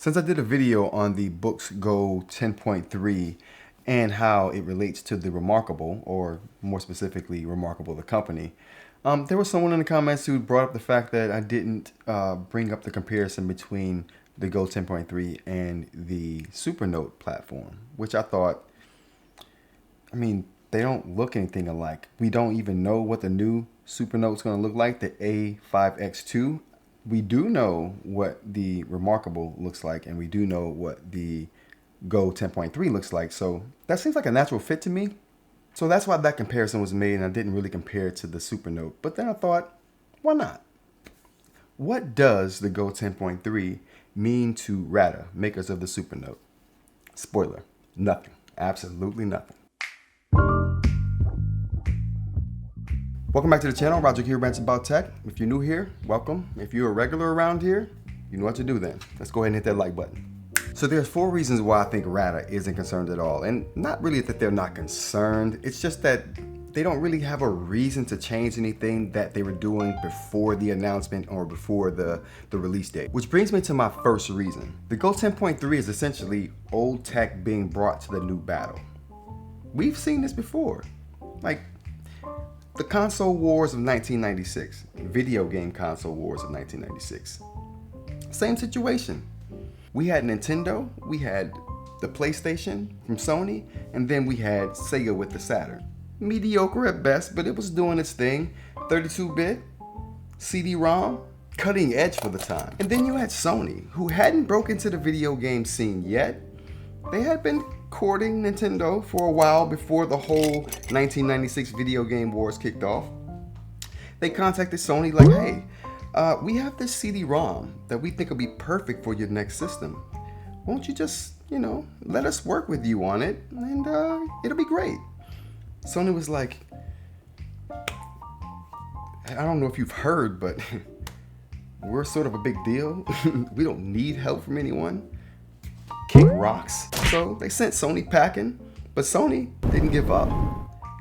Since I did a video on the Boox Go 10.3 and how it relates to the Remarkable, or more specifically, Remarkable the company, there was someone in the comments who brought up the fact that I didn't bring up the comparison between the Go 10.3 and the Supernote platform, which I thought, they don't look anything alike. We don't even know what the new Supernote's going to look like, the A5X2. We do know what the Remarkable looks like, and we do know what the Go 10.3 looks like. So that seems like a natural fit to me. So that's why that comparison was made, and I didn't really compare it to the Supernote. But then I thought, why not? What does the Go 10.3 mean to Ratta, makers of the Supernote? Spoiler, nothing. Absolutely nothing. Welcome back to the channel. Roger here, rants about tech. If you're new here, welcome. If you're a regular around here, you know what to do then. Let's go ahead and hit that like button. So there's 4 reasons why I think Ratta isn't concerned at all. And not really that they're not concerned. It's just that they don't really have a reason to change anything that they were doing before the announcement or before the release date. Which brings me to my first reason. The Go 10.3 is essentially old tech being brought to the new battle. We've seen this before. Like the console wars of 1996, video game console wars of 1996. Same situation. We had Nintendo, we had the PlayStation from Sony, and then we had Sega with the Saturn. Mediocre at best, but it was doing its thing. 32-bit, CD-ROM, cutting edge for the time. And then you had Sony, who hadn't broken into the video game scene yet. They had been courting Nintendo for a while before the whole 1996 video game wars kicked off. They contacted Sony like, hey, we have this CD-ROM that we think will be perfect for your next system. Won't you just, let us work with you on it, and it'll be great. Sony was like, I don't know if you've heard, but we're sort of a big deal. We don't need help from anyone. Kick rocks. So they sent Sony packing, but Sony didn't give up.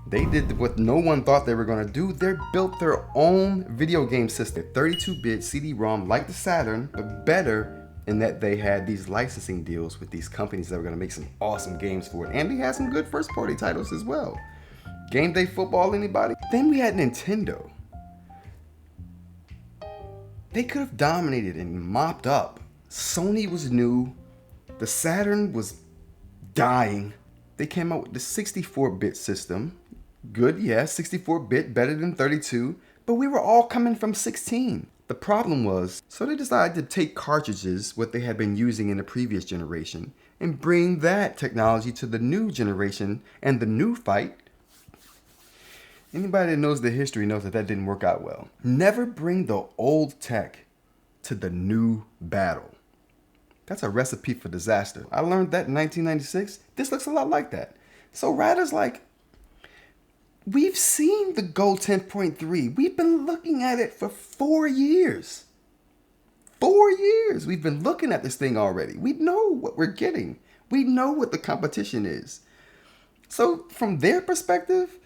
They did what no one thought they were going to do. They built their own video game system, 32-bit CD-ROM like the Saturn, but better in that they had these licensing deals with these companies that were going to make some awesome games for it. And they had some good first-party titles as well. Game Day Football, anybody? Then we had Nintendo. They could have dominated and mopped up. Sony was new. The Saturn was dying. They came out with the 64-bit system. Good, yeah, 64-bit, better than 32, but we were all coming from 16. The problem was, so they decided to take cartridges, what they had been using in the previous generation, and bring that technology to the new generation and the new fight. Anybody that knows the history knows that that didn't work out well. Never bring the old tech to the new battle. That's a recipe for disaster. I learned that in 1996. This looks a lot like that. So Ratta's like, we've seen the Go 10.3. We've been looking at it for 4 years. 4 years. We've been looking at this thing already. We know what we're getting. We know what the competition is. So from their perspective,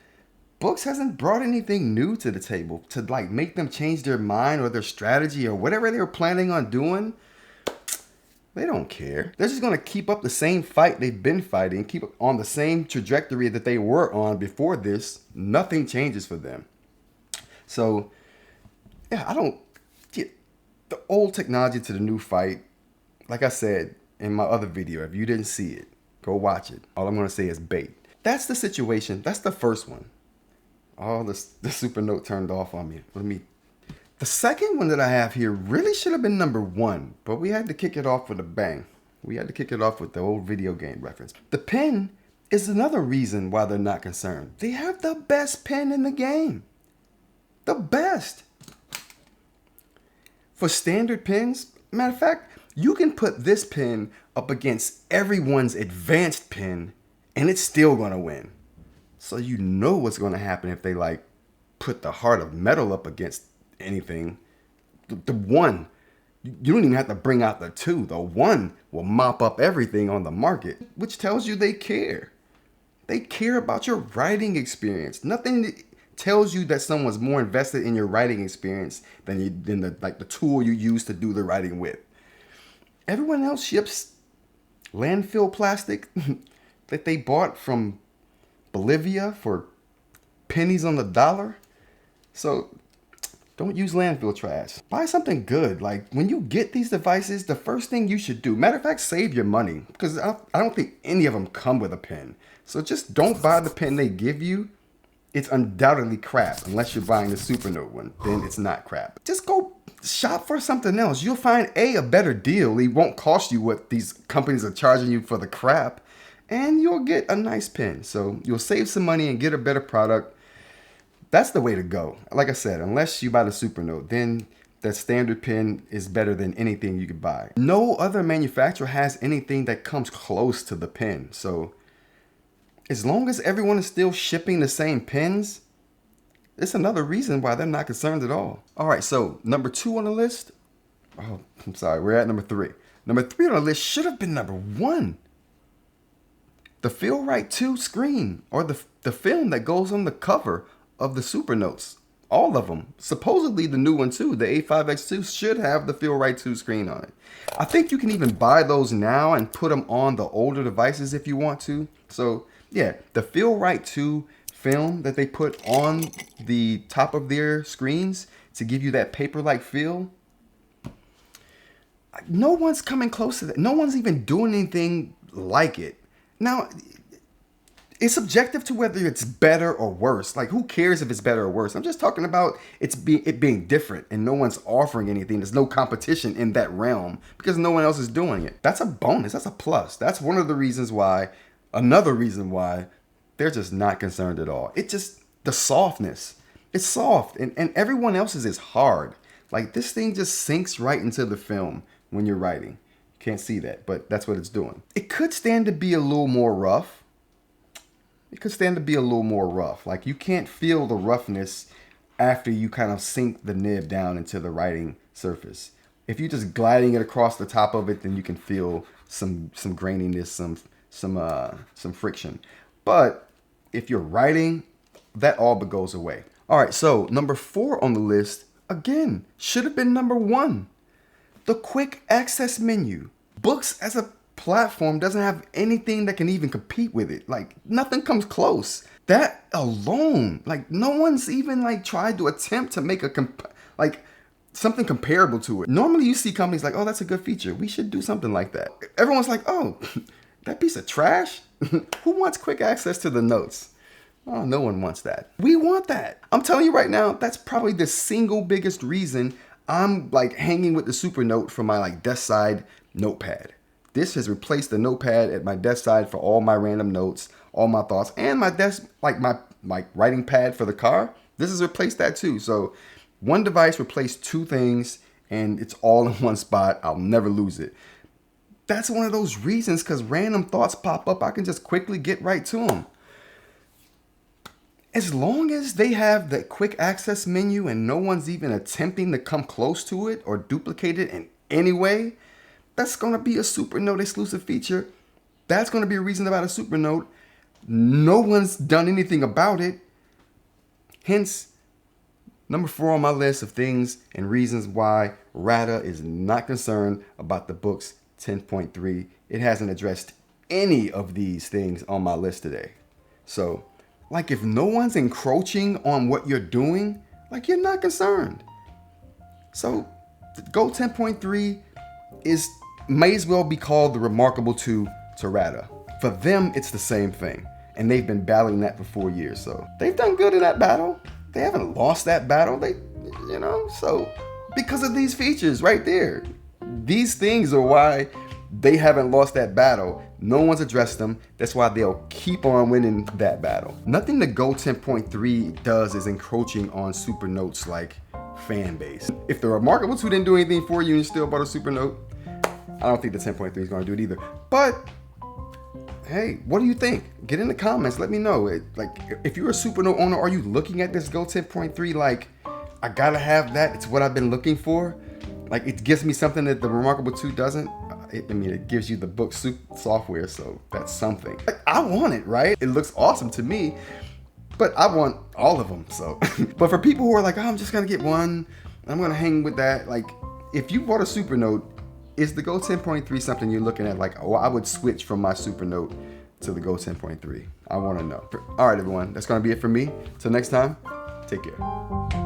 Boox hasn't brought anything new to the table to make them change their mind or their strategy or whatever they were planning on doing. They don't care. They're just going to keep up the same fight they've been fighting, keep on the same trajectory that they were on before this. Nothing changes for them. So, yeah, I don't get the old technology to the new fight. Like I said in my other video, if you didn't see it, go watch it. All I'm going to say is bait. That's the situation. That's the first one. Oh, the Supernote turned off on me. The second one that I have here really should have been number 1, but we had to kick it off with a bang. We had to kick it off with the old video game reference. The pen is another reason why they're not concerned. They have the best pen in the game. The best. For standard pens, matter of fact, you can put this pen up against everyone's advanced pen and it's still going to win. So you know what's going to happen if they put the heart of metal up against anything. The 1, you don't even have to bring out the 2. The 1 will mop up everything on the market, which tells you they care. They care about your writing experience. Nothing tells you that someone's more invested in your writing experience than the tool you use to do the writing with. Everyone else ships landfill plastic that they bought from Bolivia for pennies on the dollar. So don't use landfill trash. Buy something good. Like when you get these devices, the first thing you should do, matter of fact, save your money, because I don't think any of them come with a pen. So just don't buy the pen they give you. It's undoubtedly crap, unless you're buying the Supernote one. Then it's not crap. Just go shop for something else. You'll find a better deal. It won't cost you what these companies are charging you for the crap, and you'll get a nice pen. So you'll save some money and get a better product. That's the way to go. Like I said, unless you buy the Supernote, then that standard pen is better than anything you could buy. No other manufacturer has anything that comes close to the pen. So as long as everyone is still shipping the same pens, it's another reason why they're not concerned at all. All right, so number 2 on the list. Oh, I'm sorry, we're at number 3. Number 3 on the list should have been number 1. The Feelwrite 2 screen, or the film that goes on the cover of the Supernotes. All of them. Supposedly the new one too, the A5X2, should have the Feelwrite 2 screen on it. I think you can even buy those now and put them on the older devices if you want to. So yeah, the Feelwrite 2 film that they put on the top of their screens to give you that paper-like feel, no one's coming close to that. No one's even doing anything like it. Now, it's subjective to whether it's better or worse. Like, who cares if it's better or worse? I'm just talking about it being different, and no one's offering anything. There's no competition in that realm because no one else is doing it. That's a bonus. That's a plus. That's one of the reasons why, another reason why they're just not concerned at all. It just, the softness. It's soft, and everyone else's is hard. Like, this thing just sinks right into the film when you're writing. You can't see that, but that's what it's doing. It could stand to be a little more rough. Like, you can't feel the roughness after you kind of sink the nib down into the writing surface. If you're just gliding it across the top of it, then you can feel some graininess, some friction. But if you're writing, that all but goes away. All right, so number 4 on the list, again, should have been number 1. The quick access menu. Books as a platform doesn't have anything that can even compete with it. Like, nothing comes close. That alone, like, no one's even like tried to attempt to make something comparable to it. Normally you see companies like, oh, that's a good feature, we should do something like that. Everyone's like, oh, that piece of trash. Who wants quick access to the notes? Oh, no one wants that. We want that. I'm telling you right now, that's probably the single biggest reason I'm like hanging with the Supernote for my like desk side notepad. This has replaced the notepad at my desk side for all my random notes, all my thoughts, and my desk, like my writing pad for the car. This has replaced that too. So one device replaced 2 things, and it's all in one spot. I'll never lose it. That's one of those reasons, because random thoughts pop up. I can just quickly get right to them. As long as they have the quick access menu and no one's even attempting to come close to it or duplicate it in any way, that's going to be a Supernote exclusive feature. That's going to be a reason about a Supernote. No one's done anything about it. Hence, number 4 on my list of things and reasons why Ratta is not concerned about the Boox 10.3. It hasn't addressed any of these things on my list today. So, like, if no one's encroaching on what you're doing, like, you're not concerned. So, Go 10.3 may as well be called the Remarkable 2 to Ratta. For them, it's the same thing. And they've been battling that for 4 years. So they've done good in that battle. They haven't lost that battle. So because of these features right there, these things are why they haven't lost that battle. No one's addressed them. That's why they'll keep on winning that battle. Nothing the Go 10.3 does is encroaching on Supernote's like fan base. If the Remarkable 2 didn't do anything for you and you still bought a Supernote, I don't think the 10.3 is going to do it either. But hey, what do you think? Get in the comments. Let me know. Like, if you're a Supernote owner, are you looking at this Go 10.3 like, I gotta have that? It's what I've been looking for. Like, it gives me something that the Remarkable 2 doesn't. It gives you the book software, so that's something. Like, I want it, right? It looks awesome to me, but I want all of them. So, but for people who are like, oh, I'm just gonna get one, I'm gonna hang with that. Like, if you bought a Supernote, Is the Go 10.3 something you're looking at like, oh, I would switch from my Supernote to the Go 10.3? I want to know. All right, everyone, that's going to be it for me. Till next time, take care.